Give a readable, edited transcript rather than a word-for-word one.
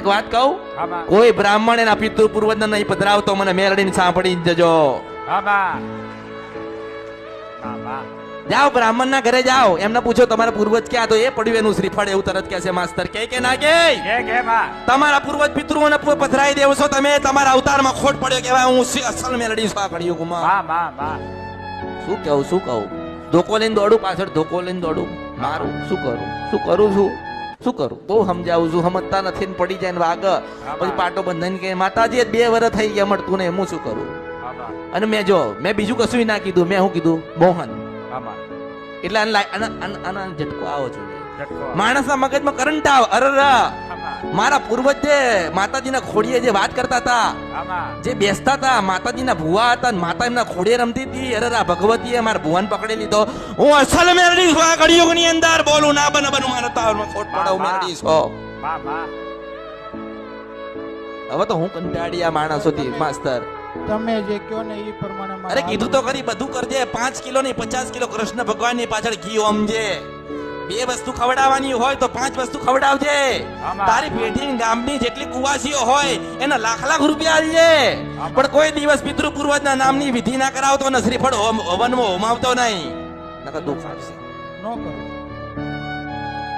એક વાત કહું, કોઈ બ્રાહ્મણ એના પિતૃ પૂર્વજ નહીં પધરાવતો મને મેલડીને સાંભળી જજો. જાઓ બ્રાહ્મણ ના ઘરે જાઓ, એમને પૂછો તમારા પૂર્વજ ક્યાં, તો એ પડ્યું એનું શ્રીફળ એવું તરત કે છે માસ્તર કે ના કે તમારા પૂર્વજ પિતૃઓને પધરાઈ દેવ છો તમે, તમારા અવતારમાં ખોટ પડ્યો કેવાય હું અસલ મેલડી છું આ કળિયુગમાં. શું કહું ધોકો લઈને દોડું, પાછળ ધોકો લઈને દોડું, મારું શું કરું બહુ સમજાવું છું, સમજતા નથી ને પડી જાય ને વાગ, પછી પાટો બંધાઈને કે માતાજી 2 વર્ષ થઈ ગયા મળતું ને હું શું કરું. અને મેં બીજું કશું ના કીધું, મેં શું કીધું મોહન, એટલે આના ઝટકો આવો જોઈએ, માણસના મગજમાં કરંટ આવ. અરે મારા પૂર્વજ જે માતાજીના ખોડીએ જે વાત કરતા હતા, જે બેસતા હતા, માતાજીના ભુવા હતા, માતા એમના ખોડીએ રમતી હતી. અરે ભગવતીએ મારા ભુવાને પકડી લીધો, હું અસલ મેલડી છું આ કળિયુગની અંદર, બોલું ના બને બનું મારા તાવરમાં ખોટ પડાવ મેલડી છો. હવે તો હું કંટાળી આ માણસોથી માસ્તર. તમે જે કહો ને એ પ્રમાણે. અરે કીધું તો ખરી, બધું કરજે, 5 કિલો નહીં 50 કિલો કૃષ્ણ ભગવાન ની પાછળ ઘી ઓમજે. 2 વસ્તુ ખવડાવવાની હોય તો 5 વસ્તુ ખવડાવજે. તારી પેઢી ગામની જેટલી કુવાસીઓ હોય એના લાખ રૂપિયા આલજે, પણ કોઈ દિવસ પિતૃ પૂર્વજના નામની વિધિ ના કરાવતો ને શ્રીફળ હવનમાં હોમાવતો નહીં, નકર દુઃખ આવશે. ન કરો.